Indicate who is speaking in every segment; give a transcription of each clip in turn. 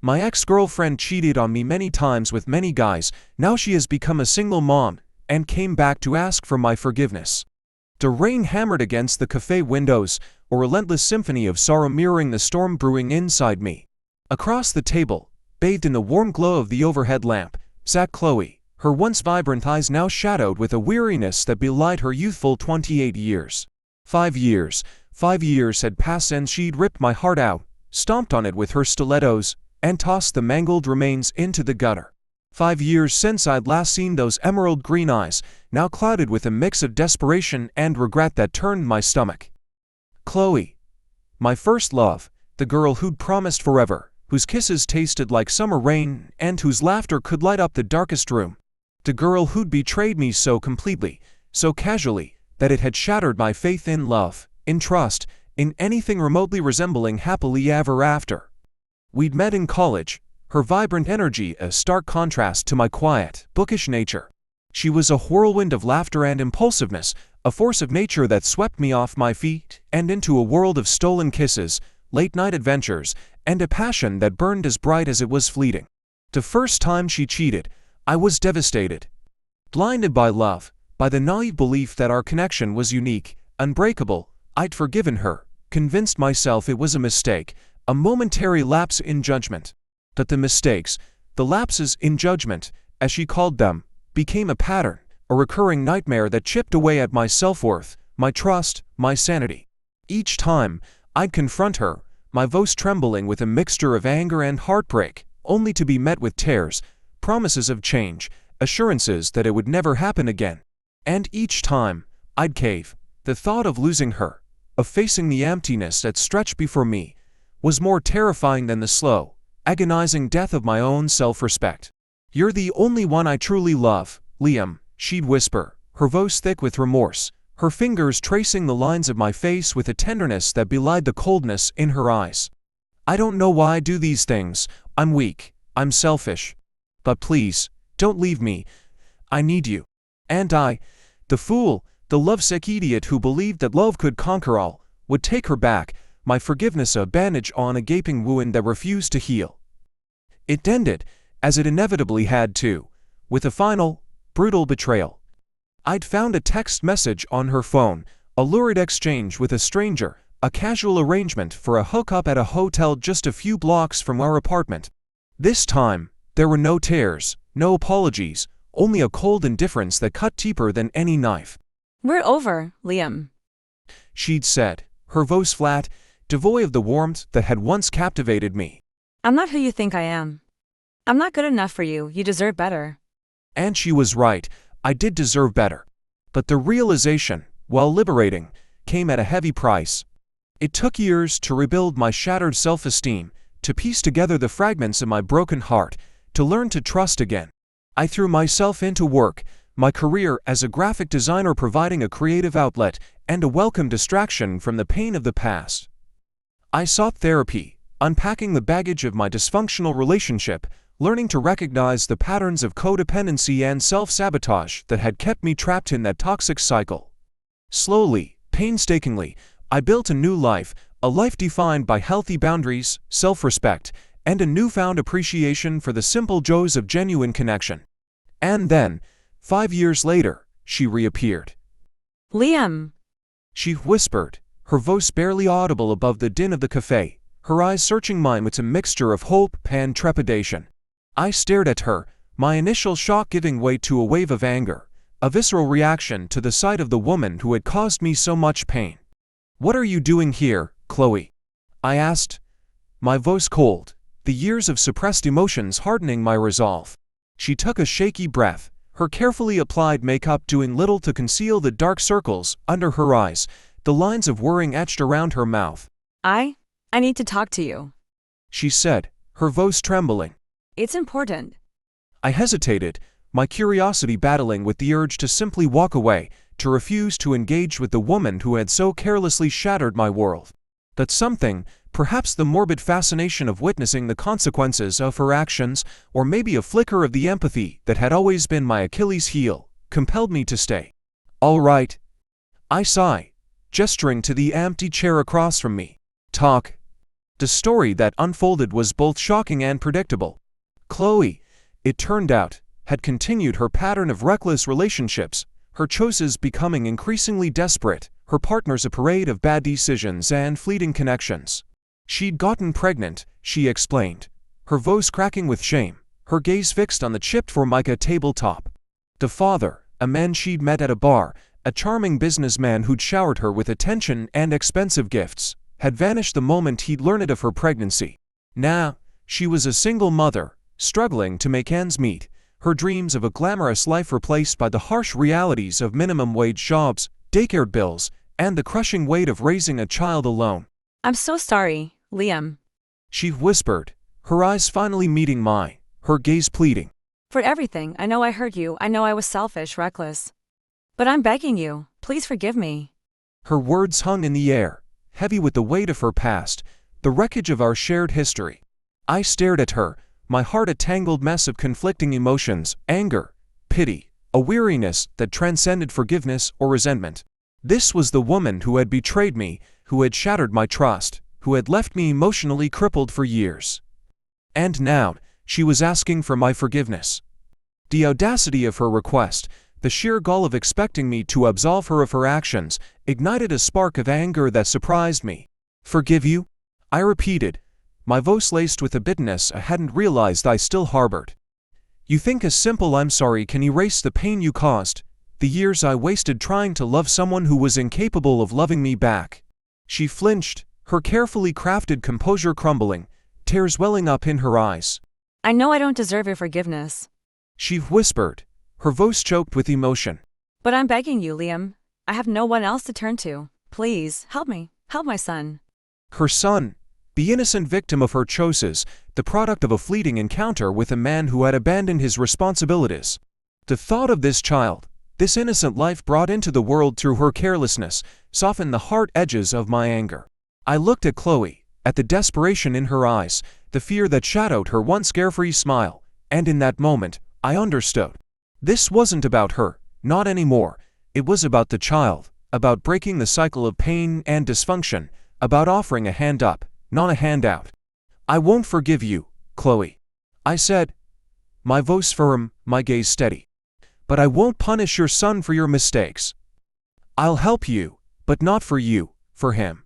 Speaker 1: My ex-girlfriend cheated on me many times with many guys. Now she has become a single mom and came back to ask for my forgiveness. The rain hammered against the cafe windows, a relentless symphony of sorrow mirroring the storm brewing inside me. Across the table, bathed in the warm glow of the overhead lamp, sat Chloe, her once vibrant eyes now shadowed with a weariness that belied her youthful 28 years. 5 years had passed since she'd ripped my heart out, stomped on it with her stilettos, and tossed the mangled remains into the gutter. 5 years since I'd last seen those emerald green eyes, now clouded with a mix of desperation and regret that turned my stomach. Chloe. My first love, the girl who'd promised forever, whose kisses tasted like summer rain, and whose laughter could light up the darkest room. The girl who'd betrayed me so completely, so casually, that it had shattered my faith in love, in trust, in anything remotely resembling happily ever after. We'd met in college, her vibrant energy a stark contrast to my quiet, bookish nature. She was a whirlwind of laughter and impulsiveness, a force of nature that swept me off my feet and into a world of stolen kisses, late-night adventures, and a passion that burned as bright as it was fleeting. The first time she cheated, I was devastated. Blinded by love, by the naive belief that our connection was unique, unbreakable, I'd forgiven her, convinced myself it was a mistake, a momentary lapse in judgment. But the mistakes, the lapses in judgment, as she called them, became a pattern, a recurring nightmare that chipped away at my self-worth, my trust, my sanity. Each time, I'd confront her, my voice trembling with a mixture of anger and heartbreak, only to be met with tears, promises of change, assurances that it would never happen again. And each time, I'd cave. The thought of losing her, of facing the emptiness that stretched before me, was more terrifying than the slow, agonizing death of my own self-respect. "You're the only one I truly love, Liam," she'd whisper, her voice thick with remorse, her fingers tracing the lines of my face with a tenderness that belied the coldness in her eyes. "I don't know why I do these things. I'm weak, I'm selfish. But please, don't leave me. I need you." And I, the fool, the lovesick idiot who believed that love could conquer all, would take her back, my forgiveness a bandage on a gaping wound that refused to heal. It ended, as it inevitably had to, with a final, brutal betrayal. I'd found a text message on her phone, a lurid exchange with a stranger, a casual arrangement for a hookup at a hotel just a few blocks from our apartment. This time, there were no tears, no apologies, only a cold indifference that cut deeper than any knife.
Speaker 2: "We're over, Liam,"
Speaker 1: she'd said, her voice flat, devoid of the warmth that had once captivated me.
Speaker 2: "I'm not who you think I am. I'm not good enough for you. You deserve better."
Speaker 1: And she was right, I did deserve better. But the realization, while liberating, came at a heavy price. It took years to rebuild my shattered self-esteem, to piece together the fragments of my broken heart, to learn to trust again. I threw myself into work, my career as a graphic designer providing a creative outlet and a welcome distraction from the pain of the past. I sought therapy, unpacking the baggage of my dysfunctional relationship, learning to recognize the patterns of codependency and self-sabotage that had kept me trapped in that toxic cycle. Slowly, painstakingly, I built a new life, a life defined by healthy boundaries, self-respect, and a newfound appreciation for the simple joys of genuine connection. And then, 5 years later, she reappeared.
Speaker 2: "Liam,"
Speaker 1: she whispered, her voice barely audible above the din of the cafe, her eyes searching mine with a mixture of hope and trepidation. I stared at her, my initial shock giving way to a wave of anger, a visceral reaction to the sight of the woman who had caused me so much pain. "What are you doing here, Chloe?" I asked, my voice cold, the years of suppressed emotions hardening my resolve. She took a shaky breath, her carefully applied makeup doing little to conceal the dark circles under her eyes, the lines of worrying etched around her mouth.
Speaker 2: I need to talk to you,"
Speaker 1: she said, her voice trembling.
Speaker 2: "It's important."
Speaker 1: I hesitated, my curiosity battling with the urge to simply walk away, to refuse to engage with the woman who had so carelessly shattered my world. But something, perhaps the morbid fascination of witnessing the consequences of her actions, or maybe a flicker of the empathy that had always been my Achilles heel, compelled me to stay. "All right," I sighed, gesturing to the empty chair across from me. "Talk." The story that unfolded was both shocking and predictable. Chloe, it turned out, had continued her pattern of reckless relationships, her choices becoming increasingly desperate, her partners a parade of bad decisions and fleeting connections. She'd gotten pregnant, she explained, her voice cracking with shame, her gaze fixed on the chipped Formica tabletop. The father, a man she'd met at a bar, a charming businessman who'd showered her with attention and expensive gifts, had vanished the moment he'd learned of her pregnancy. Now, she was a single mother, struggling to make ends meet, her dreams of a glamorous life replaced by the harsh realities of minimum-wage jobs, daycare bills, and the crushing weight of raising a child alone.
Speaker 2: I'm so sorry, Liam.
Speaker 1: She whispered, her eyes finally meeting mine, her gaze pleading.
Speaker 2: For everything, I know I hurt you, I know I was selfish, reckless. But I'm begging you, please forgive me.
Speaker 1: Her words hung in the air, heavy with the weight of her past, the wreckage of our shared history. I stared at her, my heart a tangled mess of conflicting emotions, anger, pity, a weariness that transcended forgiveness or resentment. This was the woman who had betrayed me, who had shattered my trust, who had left me emotionally crippled for years. And now, she was asking for my forgiveness. The audacity of her request, the sheer gall of expecting me to absolve her of her actions, ignited a spark of anger that surprised me. Forgive you? I repeated, my voice laced with a bitterness I hadn't realized I still harbored. You think a simple "I'm sorry" can erase the pain you caused, the years I wasted trying to love someone who was incapable of loving me back? She flinched, her carefully crafted composure crumbling, tears welling up in her eyes.
Speaker 2: I know I don't deserve your forgiveness.
Speaker 1: She whispered, her voice choked with emotion.
Speaker 2: But I'm begging you, Liam. I have no one else to turn to. Please, help me. Help my son.
Speaker 1: Her son, the innocent victim of her choices, the product of a fleeting encounter with a man who had abandoned his responsibilities. The thought of this child, this innocent life brought into the world through her carelessness, softened the hard edges of my anger. I looked at Chloe, at the desperation in her eyes, the fear that shadowed her once carefree smile, and in that moment, I understood. This wasn't about her, not anymore. It was about the child, about breaking the cycle of pain and dysfunction, about offering a hand up, not a handout. I won't forgive you, Chloe, I said, my voice firm, my gaze steady. But I won't punish your son for your mistakes. I'll help you, but not for you, for him.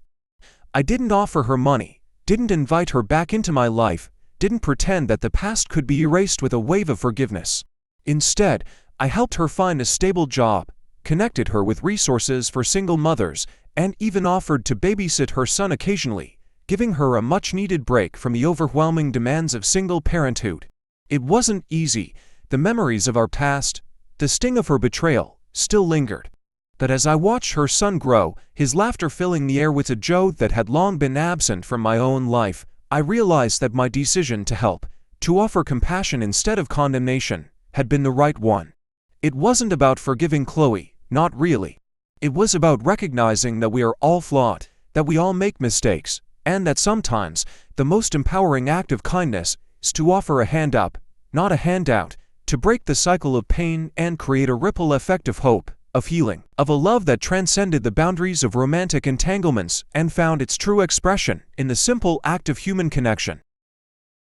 Speaker 1: I didn't offer her money, didn't invite her back into my life, didn't pretend that the past could be erased with a wave of forgiveness. Instead, I helped her find a stable job, connected her with resources for single mothers, and even offered to babysit her son occasionally, giving her a much-needed break from the overwhelming demands of single parenthood. It wasn't easy. The memories of our past, the sting of her betrayal, still lingered. But as I watched her son grow, his laughter filling the air with a joy that had long been absent from my own life, I realized that my decision to help, to offer compassion instead of condemnation, had been the right one. It wasn't about forgiving Chloe, not really. It was about recognizing that we are all flawed, that we all make mistakes, and that sometimes the most empowering act of kindness is to offer a hand up, not a handout, to break the cycle of pain and create a ripple effect of hope, of healing, of a love that transcended the boundaries of romantic entanglements and found its true expression in the simple act of human connection.